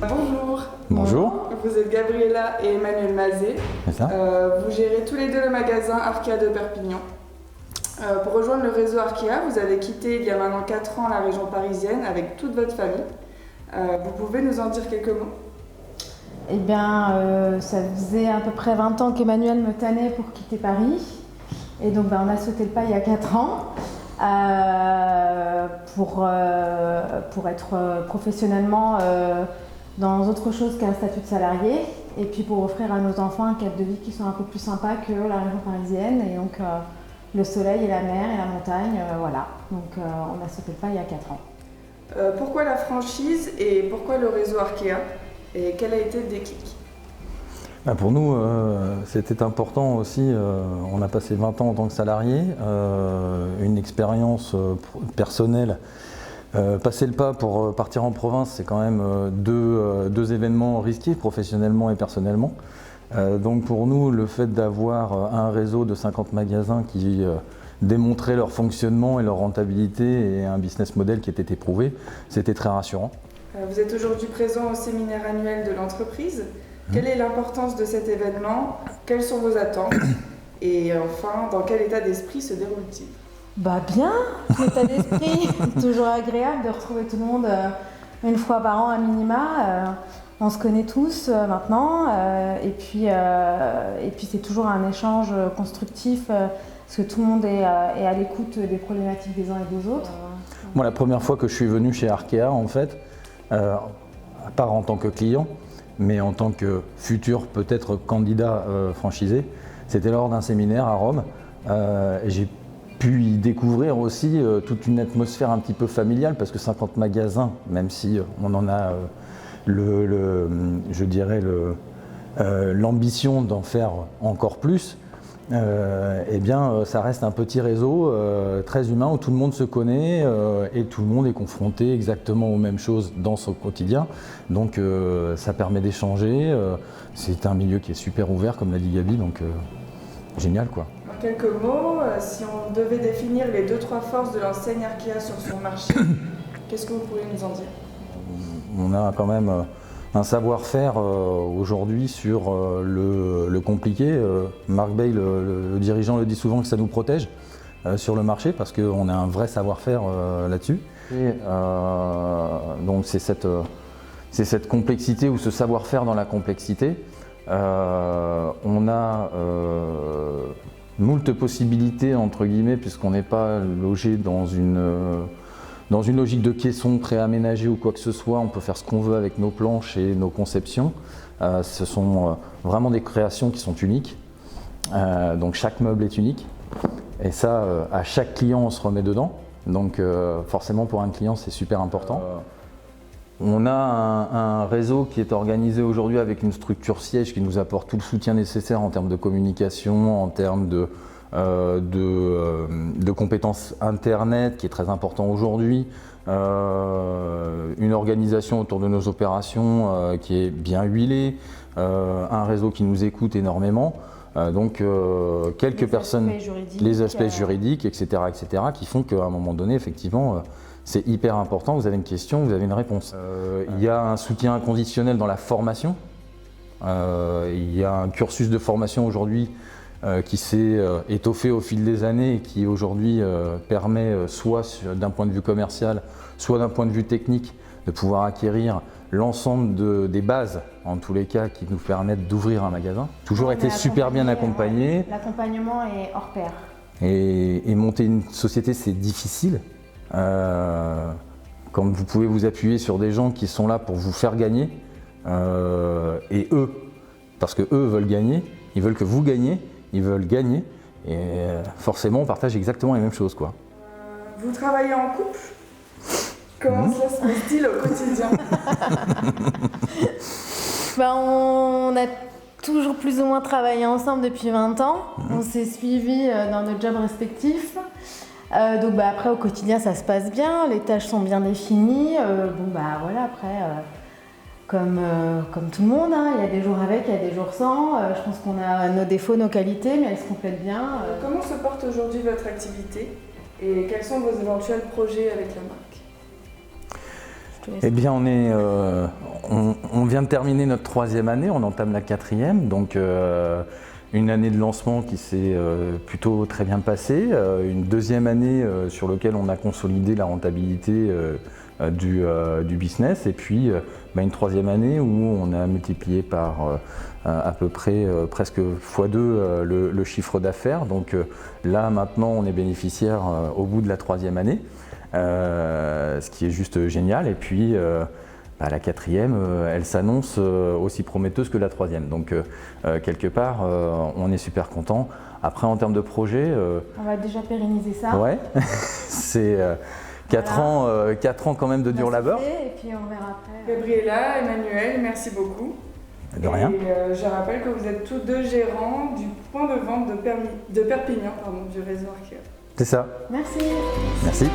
Bonjour. Bonjour. Vous êtes Gabriella et Emmanuel Mazet. C'est ça. Vous gérez tous les deux le magasin Arkea de Perpignan. Pour rejoindre le réseau Arkea, vous avez quitté il y a maintenant 4 ans la région parisienne avec toute votre famille. Vous pouvez nous en dire quelques mots? Eh bien, ça faisait à peu près 20 ans qu'Emmanuel me tannait pour quitter Paris. Et donc, on a sauté le pas il y a 4 ans pour être professionnellement dans autre chose qu'un statut de salarié. Et puis pour offrir à nos enfants un cadre de vie qui soit un peu plus sympa que la région parisienne. Et donc, le soleil et la mer et la montagne, voilà. Donc, on a sauté le pas il y a 4 ans. Pourquoi la franchise et pourquoi le réseau Arkea? Et quel a été le déclic? Pour nous, c'était important aussi. On a passé 20 ans en tant que salarié, une expérience personnelle. Passer le pas pour partir en province, c'est quand même deux événements risqués, professionnellement et personnellement. Donc pour nous, le fait d'avoir un réseau de 50 magasins qui démontraient leur fonctionnement et leur rentabilité et un business model qui était éprouvé, c'était très rassurant. Vous êtes aujourd'hui présent au séminaire annuel de l'entreprise. Quelle est l'importance de cet événement? Quelles sont vos attentes? Et enfin, dans quel état d'esprit se déroule-t-il? Bien, l'état d'esprit. Toujours agréable de retrouver tout le monde une fois par an à minima. On se connaît tous maintenant. Et puis c'est toujours un échange constructif parce que tout le monde est à l'écoute des problématiques des uns et des autres. Moi, la première fois que je suis venu chez Arkea, en fait, pas en tant que client, mais en tant que futur peut-être candidat franchisé, c'était lors d'un séminaire à Rome. Et j'ai pu y découvrir aussi toute une atmosphère un petit peu familiale, parce que 50 magasins, même si on en a l'ambition d'en faire encore plus, ça reste un petit réseau très humain où tout le monde se connaît et tout le monde est confronté exactement aux mêmes choses dans son quotidien. Donc ça permet d'échanger. C'est un milieu qui est super ouvert, comme l'a dit Gabi, donc génial quoi. En quelques mots, si on devait définir les 2-3 forces de l'enseigne Arkea sur son marché, qu'est-ce que vous pourriez nous en dire? On a quand même un savoir-faire aujourd'hui sur le compliqué. Marc Bay, le dirigeant, le dit souvent que ça nous protège sur le marché parce qu'on a un vrai savoir-faire là-dessus. Et donc c'est cette complexité ou ce savoir-faire dans la complexité. On a moult possibilités entre guillemets puisqu'on n'est pas logé dans une logique de caisson préaménagée ou quoi que ce soit. On peut faire ce qu'on veut avec nos planches et nos conceptions. Ce sont vraiment des créations qui sont uniques. Donc chaque meuble est unique. Et ça, à chaque client, on se remet dedans. Donc forcément, pour un client, c'est super important. On a un réseau qui est organisé aujourd'hui avec une structure siège qui nous apporte tout le soutien nécessaire en termes de communication, en termes de compétences internet qui est très important aujourd'hui, une organisation autour de nos opérations qui est bien huilée, un réseau qui nous écoute énormément, quelques personnes, les aspects juridiques, etc., qui font qu'à un moment donné, effectivement, c'est hyper important. Vous avez une question, vous avez une réponse. Il y a un soutien inconditionnel dans la formation. Il y a un cursus de formation aujourd'hui qui s'est étoffé au fil des années et qui aujourd'hui permet soit d'un point de vue commercial, soit d'un point de vue technique, de pouvoir acquérir l'ensemble des bases, en tous les cas, qui nous permettent d'ouvrir un magasin. Toujours été super bien accompagné. L'accompagnement est hors pair. Et monter une société, c'est difficile. Quand vous pouvez vous appuyer sur des gens qui sont là pour vous faire gagner, et eux, parce que eux veulent gagner, ils veulent que vous gagniez, ils veulent gagner, et forcément on partage exactement les mêmes choses, quoi. Vous travaillez en couple? Comment cela se passe-t-il au quotidien? On a toujours plus ou moins travaillé ensemble depuis 20 ans. On s'est suivis dans nos jobs respectifs. Après au quotidien ça se passe bien, les tâches sont bien définies. Après comme tout le monde, il y a des jours avec, il y a des jours sans. Je pense qu'on a nos défauts, nos qualités, mais elles se complètent bien. Comment se porte aujourd'hui votre activité et quels sont vos éventuels projets avec la marque? Je te laisse. Eh bien, on vient de terminer notre 3e année, on entame la 4e, donc une année de lancement qui s'est plutôt très bien passée, une 2e année sur laquelle on a consolidé la rentabilité du business, et puis une 3e année où on a multiplié par à peu près presque x2 le chiffre d'affaires. Donc là maintenant on est bénéficiaire au bout de la 3e année, ce qui est juste génial. Et puis la 4e, elle s'annonce aussi prometteuse que la 3e. Donc quelque part on est super content. Après en termes de projet, On va déjà pérenniser ça. ouais, c'est 4 ans quand même de dur labeur. Et puis on verra après. Gabriella, Emmanuel, merci beaucoup. De rien. Et je rappelle que vous êtes tous deux gérants du point de vente de Perpignan, du réseau Arkea. C'est ça. Merci. Merci.